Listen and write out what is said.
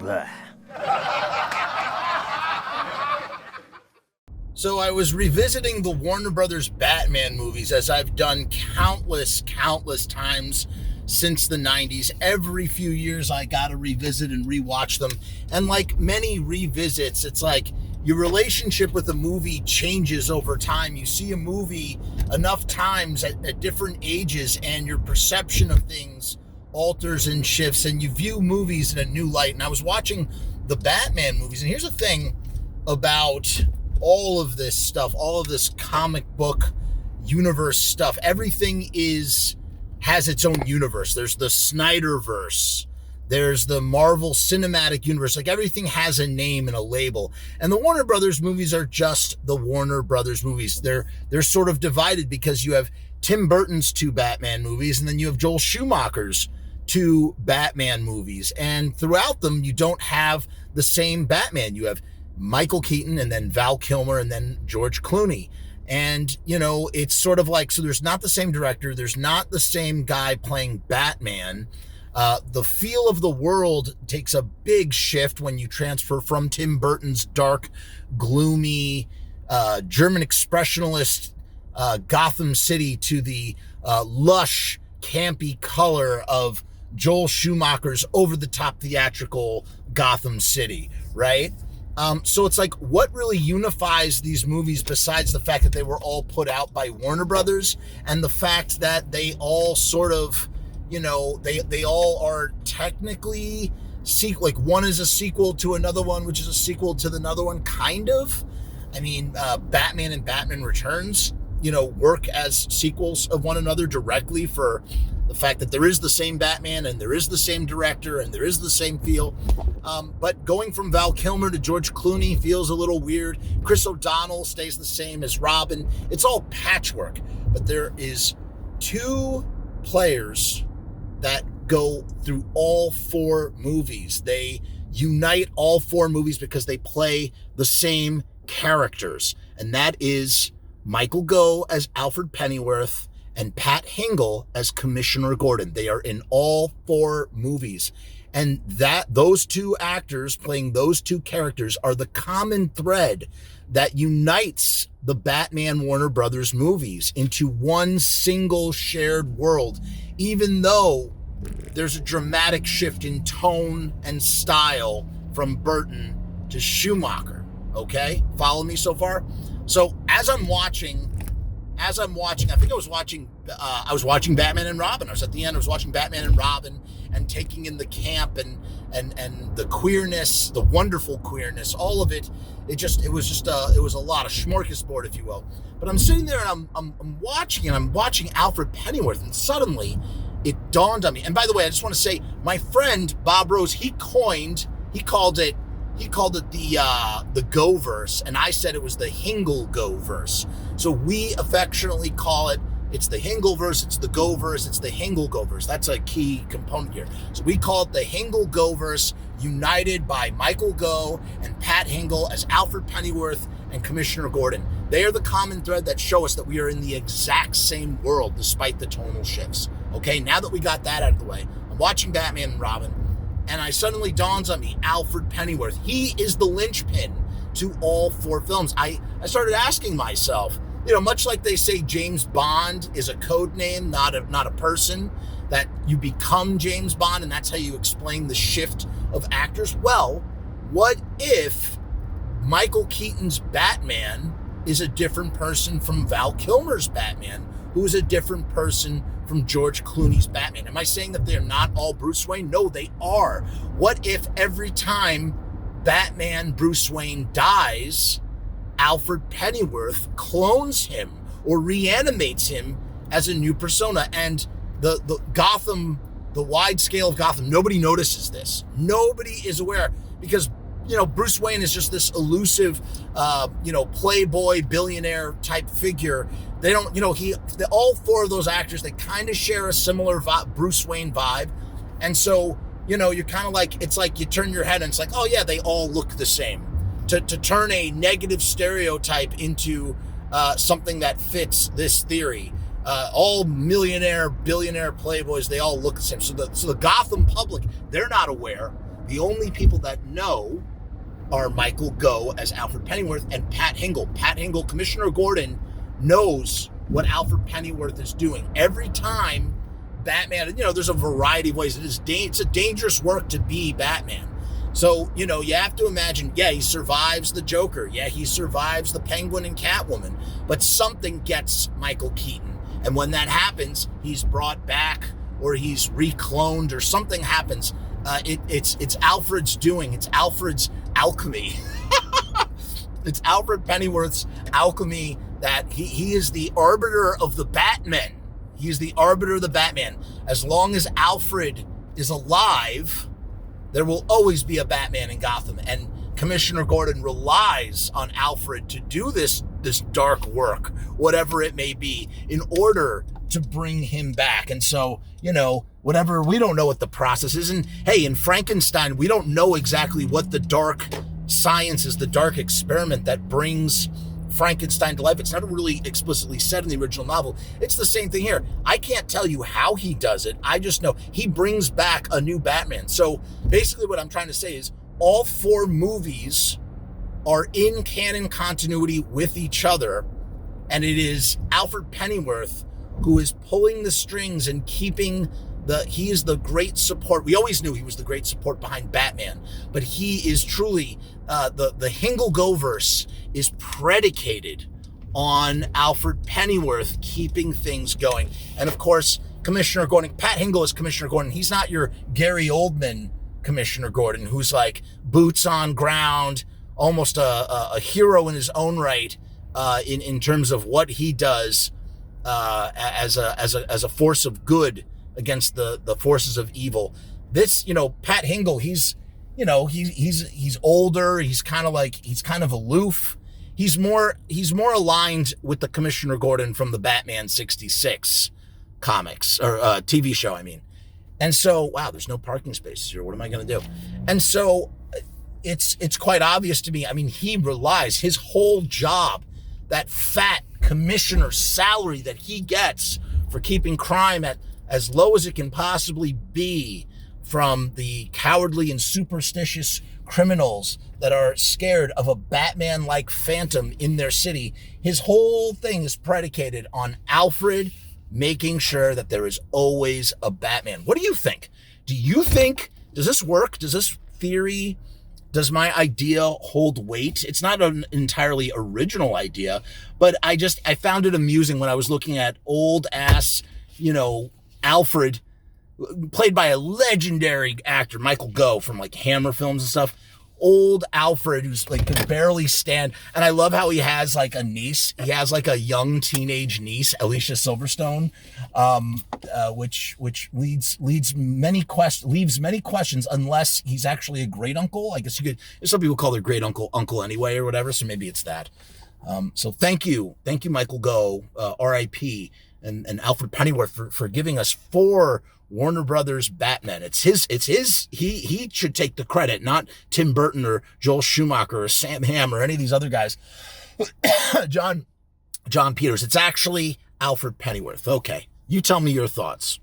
Blah. So I was revisiting the Warner Brothers Batman movies, as I've done countless times since the 90s. Every few years I gotta revisit and rewatch them. And like many revisits, it's like your relationship with a movie changes over time. You see a movie enough times at different ages, and your perception of things alters and shifts, and you view movies in a new light. And I was watching the Batman movies, and here's the thing about all of this stuff, all of this comic book universe stuff. Everything has its own universe. There's the Snyderverse. There's the Marvel Cinematic Universe. Like, everything has a name and a label. And the Warner Brothers movies are just the Warner Brothers movies. They're sort of divided because you have Tim Burton's 2 Batman movies, and then you have Joel Schumacher's 2 Batman movies. And throughout them, you don't have the same Batman. You have Michael Keaton, and then Val Kilmer, and then George Clooney. And, you know, it's sort of like, so there's not the same director. There's not the same guy playing Batman. The feel of the world takes a big shift when you transfer from Tim Burton's dark, gloomy, German expressionist Gotham City to the lush, campy color of Joel Schumacher's over-the-top theatrical Gotham City, right? So it's like, what really unifies these movies besides the fact that they were all put out by Warner Brothers, and the fact that they all sort of, you know, they all are technically like, one is a sequel to another one, which is a sequel to another one, kind of. I mean, Batman and Batman Returns, you know, work as sequels of one another directly for the fact that there is the same Batman, and there is the same director, and there is the same feel. But going from Val Kilmer to George Clooney feels a little weird. Chris O'Donnell stays the same as Robin. It's all patchwork. But there is 2 players that go through all 4 movies. They unite all 4 movies because they play the same characters. And that is Michael Gough as Alfred Pennyworth and Pat Hingle as Commissioner Gordon. They are in all 4 movies. And those 2 actors playing those 2 characters are the common thread that unites the Batman Warner Brothers movies into one single shared world, even though there's a dramatic shift in tone and style from Burton to Schumacher. Okay? Follow me so far? So as I'm watching, I think I was watching Batman and Robin. I was at the end, I was watching Batman and Robin and taking in the camp and the queerness, the wonderful queerness, all of it. It was a lot of smorgasbord, if you will. But I'm sitting there and I'm watching Alfred Pennyworth, and suddenly it dawned on me. And by the way, I just want to say, my friend Bob Rose, he called it the Goughverse, and I said it was the Hingle-Gough Verse. So we affectionately call it, it's the Hingleverse, it's the Goughverse, it's the Hingle-Gough Verse. That's a key component here. So we call it the Hingle-Gough Verse, united by Michael Gough and Pat Hingle as Alfred Pennyworth and Commissioner Gordon. They are the common thread that show us that we are in the exact same world despite the tonal shifts. Okay, now that we got that out of the way, I'm watching Batman and Robin, and I suddenly dawns on me, Alfred Pennyworth. He is the linchpin to all 4 films. I started asking myself, you know, much like they say James Bond is a code name, not a person, that you become James Bond, and that's how you explain the shift of actors. Well, what if Michael Keaton's Batman is a different person from Val Kilmer's Batman, who is a different person from George Clooney's Batman? Am I saying that they're not all Bruce Wayne? No, they are. What if every time Batman Bruce Wayne dies, Alfred Pennyworth clones him or reanimates him as a new persona? And the Gotham, the wide scale of Gotham, nobody notices this. Nobody is aware, because, you know, Bruce Wayne is just this elusive, playboy billionaire type figure. They don't, all 4 of those actors, they kind of share a similar Bruce Wayne vibe. And so, you're kind of like, it's like you turn your head and it's like, oh yeah, they all look the same. To turn a negative stereotype into something that fits this theory. All millionaire, billionaire playboys, they all look the same. So the Gotham public, they're not aware. The only people that know are Michael Gough as Alfred Pennyworth and Pat Hingle. Pat Hingle, Commissioner Gordon, knows what Alfred Pennyworth is doing. Every time Batman, there's a variety of ways. It's a dangerous work to be Batman. So, you have to imagine, he survives the Joker. Yeah, he survives the Penguin and Catwoman. But something gets Michael Keaton. And when that happens, he's brought back or he's recloned or something happens. It's Alfred's doing. It's Alfred's alchemy. It's Alfred Pennyworth's alchemy that he is the arbiter of the BatMEN. He's the arbiter of the Batman. As long as Alfred is alive, there will always be a Batman in Gotham. And Commissioner Gordon relies on Alfred to do this dark work, whatever it may be, in order to bring him back. And so, whatever, we don't know what the process is. And hey, in Frankenstein, we don't know exactly what the dark science is, the dark experiment that brings Frankenstein to life. It's not really explicitly said in the original novel. It's the same thing here. I can't tell you how he does it. I just know he brings back a new Batman. So basically what I'm trying to say is all 4 movies are in canon continuity with each other. And it is Alfred Pennyworth who is pulling the strings and keeping he is the great support. We always knew he was the great support behind Batman, but he is truly, the Hingle-Gough Verse is predicated on Alfred Pennyworth keeping things going. And of course, Commissioner Gordon, Pat Hingle is Commissioner Gordon. He's not your Gary Oldman Commissioner Gordon, who's like boots on ground, almost a hero in his own right, in terms of what he does as a force of good against the forces of evil. This, Pat Hingle, he's older. He's kind of aloof. He's more aligned with the Commissioner Gordon from the Batman 66 comics or TV show, I mean. And so, wow, there's no parking spaces here. What am I going to do? And so it's quite obvious to me. I mean, he relies his whole job, that fat commissioner salary that he gets for keeping crime at as low as it can possibly be from the cowardly and superstitious criminals that are scared of a Batman-like phantom in their city. His whole thing is predicated on Alfred making sure that there is always a Batman. What do you think? Does this work? Does this theory, does my idea hold weight? It's not an entirely original idea, but I found it amusing when I was looking at old ass, Alfred, played by a legendary actor, Michael Gough from like Hammer films and stuff. Old Alfred, who's like can barely stand. And I love how he has like a niece. He has like a young teenage niece, Alicia Silverstone, which leaves many questions unless he's actually a great uncle. I guess some people call their great uncle anyway or whatever. So maybe it's that. So thank you, Michael Gough, R.I.P. and Alfred Pennyworth for giving us 4 Warner Brothers Batman. It's his. He should take the credit, not Tim Burton or Joel Schumacher or Sam Hamm or any of these other guys. John Peters. It's actually Alfred Pennyworth. Okay, you tell me your thoughts.